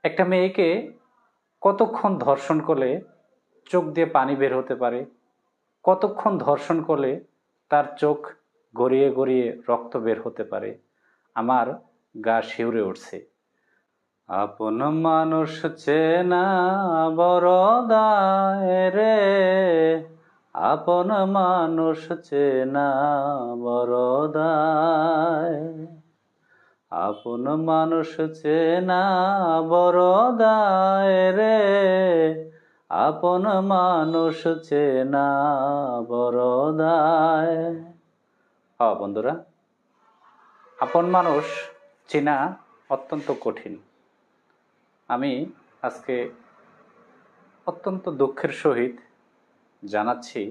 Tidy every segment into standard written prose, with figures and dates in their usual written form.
একটা মেয়েকে কতক্ষণ ধর্ষণ করলে চোখ দিয়ে পানি বের হতে পারে, কতক্ষণ ধর্ষণ করলে তার চোখ গড়িয়ে গড়িয়ে রক্ত বের হতে পারে। আমার গা শিউরে উঠছে। আপন মানুষ চেনা বড় দায় রে, আপন মানুষ চেনা বড় দায়, আপন মানুষ চেনা বড় দায় রে, আপন মানুষ চেনা বড় দায়। বন্ধুরা, আপন মানুষ চেনা অত্যন্ত কঠিন। আমি আজকে অত্যন্ত দুঃখের সহিত জানাচ্ছি,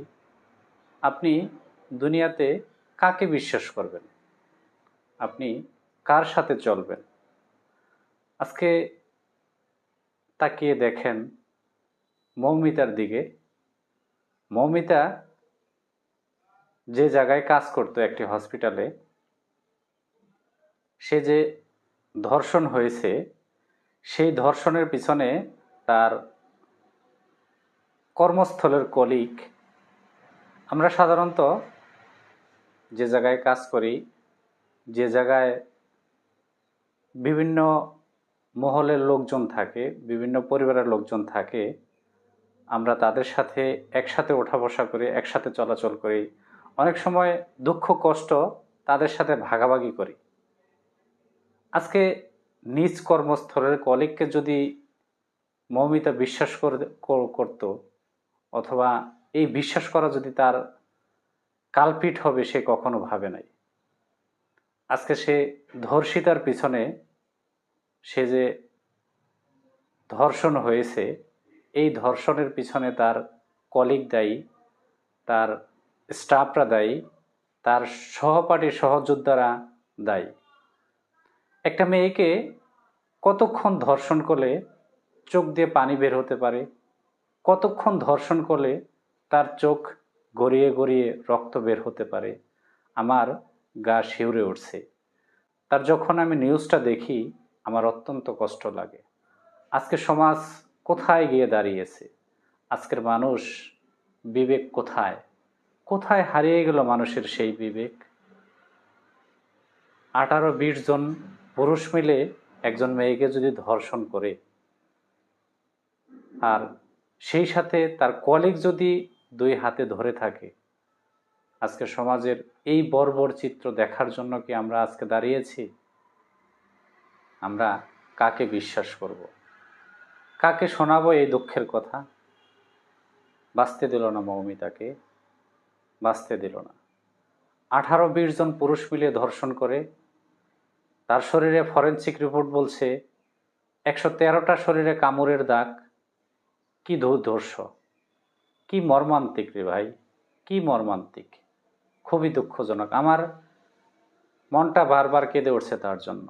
আপনি দুনিয়াতে কাকে বিশ্বাস করবেন, আপনি কার সাথে চলবেন। আজকে তাকিয়ে দেখেন মৌমিতার দিকে। মৌমিতা যে জায়গায় কাজ করতো, একটি হসপিটালে, সে যে ধর্ষণ হয়েছে, সেই ধর্ষণের পিছনে তার কর্মস্থলের কলিগ, আমরা সাধারণত যে জায়গায় কাজ করি, যে জায়গায় বিভিন্ন মহলের লোকজন থাকে, বিভিন্ন পরিবারের লোকজন থাকে, আমরা তাদের সাথে একসাথে ওঠা বসা করি, একসাথে চলাচল করি, অনেক সময় দুঃখ কষ্ট তাদের সাথে ভাগাভাগি করি। আজকে নিজ কর্মস্থলের কলিগকে যদি মৌমিতা বিশ্বাস করত, অথবা এই বিশ্বাস করা যদি তার কালপিট হবে, সে কখনো ভাবে নাই। আজকে সে ধর্ষিতার পিছনে, সে যে ধর্ষণ হয়েছে, এই ধর্ষণের পিছনে তার কলিগ দায়ী, তার স্টাফরা দায়ী, তার সহপাঠী সহযোদ্ধারা দায়ী। একটা মেয়েকে কতক্ষণ ধর্ষণ করলে চোখ দিয়ে পানি বের হতে পারে, কতক্ষণ ধর্ষণ করলে তার চোখ গড়িয়ে গড়িয়ে রক্ত বের হতে পারে, আমার গা শিউরে উঠছে। তার যখন আমি নিউজটা দেখি, আমার অত্যন্ত কষ্ট লাগে। আজকে সমাজ কোথায় গিয়ে দাঁড়িয়েছে? আজকের মানুষ বিবেক কোথায়? কোথায় হারিয়ে গেল মানুষের সেই বিবেক? 18-20 জন পুরুষ মিলে একজন মেয়েকে যদি ধর্ষণ করে, আর সেই সাথে তার কলিগ যদি 2 হাতে ধরে থাকে, আজকে সমাজের এই বর্বর চিত্র দেখার জন্য কি আমরা আজকে দাঁড়িয়েছি? আমরা কাকে বিশ্বাস করব? কাকে শোনাবো এই দুঃখের কথা? বাঁচতে দিল না মৌমিতাকে, বাঁচতে দিল না। 18-20 জন পুরুষ মিলে ধর্ষণ করে, তার শরীরে ফরেনসিক রিপোর্ট বলছে 113টা শরীরে কামড়ের দাগ। কি দুর্ধর্ষ, কি মর্মান্তিক রে ভাই, কি মর্মান্তিক! খুবই দুঃখজনক। আমার মনটা বারবার কেঁদে উঠছে তার জন্য।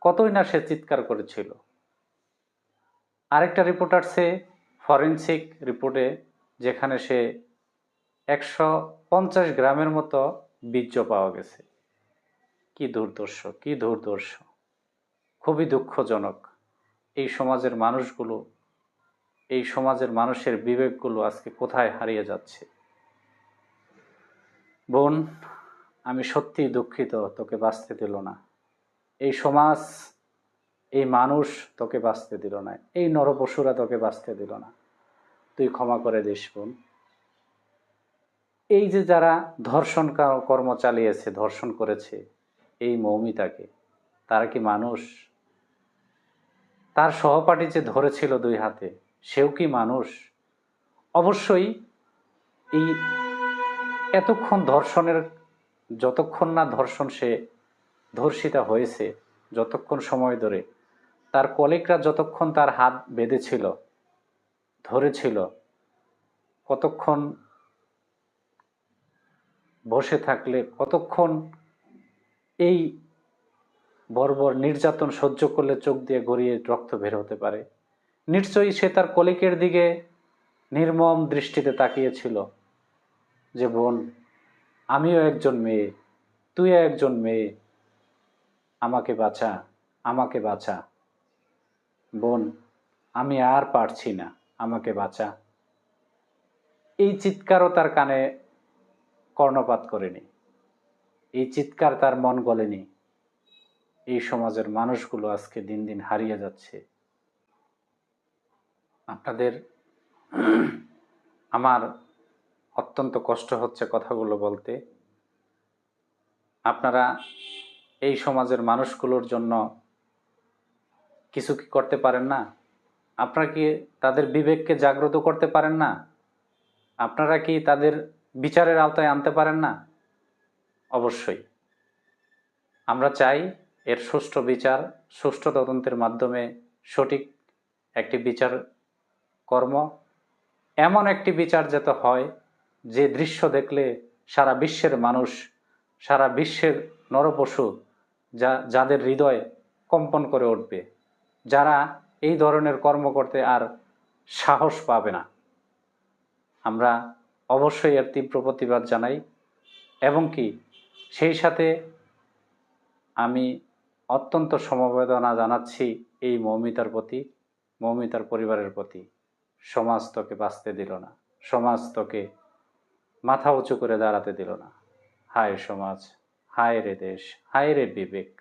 কতই না সে চিৎকার করেছিল। আরেকটা রিপোর্ট আসছে ফরেনসিক রিপোর্টে, যেখানে সে 150 গ্রামের মতো বীর্য পাওয়া গেছে। কি দুর্দর্শ, কি দুর্দর্শ! খুবই দুঃখজনক। এই সমাজের মানুষগুলো, এই সমাজের মানুষের বিবেকগুলো আজকে কোথায় হারিয়ে যাচ্ছে। বোন, আমি সত্যিই দুঃখিত, তোকে বাঁচতে দিল না এই সমাজ, এই মানুষ তোকে বাঁচতে দিল না, এই নরপশুরা তোকে বাঁচতে দিল না। তুই ক্ষমা করে দিস বোন। এই যে যারা ধর্ষণ কর্ম চালিয়েছে, ধর্ষণ করেছে এই মৌমিতাকে, তারা কি মানুষ? তার সহপাঠী যে ধরেছিল 2 হাতে, সেও কি মানুষ? অবশ্যই এই এতক্ষণ ধর্ষণের, যতক্ষণ না ধর্ষণ সে ধর্ষিতা হয়েছে, যতক্ষণ সময় ধরে তার কলিগরা যতক্ষণ তার হাত বেঁধেছিল, ধরেছিল, কতক্ষণ বসে থাকলে, কতক্ষণ এই বর্বর নির্যাতন সহ্য করলে চোখ দিয়ে গড়িয়ে রক্ত বের হতে পারে? নিশ্চয়ই সে তার কলিগের দিকে নির্মম দৃষ্টিতে তাকিয়েছিল যে, বোন, আমিও একজন মেয়ে, তুইও একজন মেয়ে, আমাকে বাঁচা, আমাকে বাঁচা। বোন, আমি আর পারছি না, আমাকে বাঁচা। এই চিৎকারও তার কানে কর্ণপাত করেনি, এই চিৎকার তার মন গলেনি। এই সমাজের মানুষগুলো আজকে দিন দিন হারিয়ে যাচ্ছে। আপনাদের আমার অত্যন্ত কষ্ট হচ্ছে কথাগুলো বলতে। আপনারা এই সমাজের মানুষগুলোর জন্য কিছু কি করতে পারেন না? আপনারা কি তাদের বিবেককে জাগ্রত করতে পারেন না? আপনারা কি তাদের বিচারের আওতায় আনতে পারেন না? অবশ্যই আমরা চাই এর সুষ্ঠু বিচার, সুষ্ঠু তদন্তের মাধ্যমে সঠিক একটি বিচার কর্ম, এমন একটি বিচার যাতে হয় যে দৃশ্য দেখলে সারা বিশ্বের মানুষ, সারা বিশ্বের নরপশু যাদের হৃদয় কম্পন করে উঠবে, যারা এই ধরনের কর্ম করতে আর সাহস পাবে না। আমরা অবশ্যই এর তীব্র প্রতিবাদ জানাই এবং কি সেই সাথে আমি অত্যন্ত সমবেদনা জানাচ্ছি এই মৌমিতার প্রতি, মৌমিতার পরিবারের প্রতি। সমাজ তোকে বাঁচতে দিল না, সমাজ তোকে মাথা উঁচু করে দাঁড়াতে দিল না। হায় সমাজ, হায় রে দেশ, হায় রে বিবেক।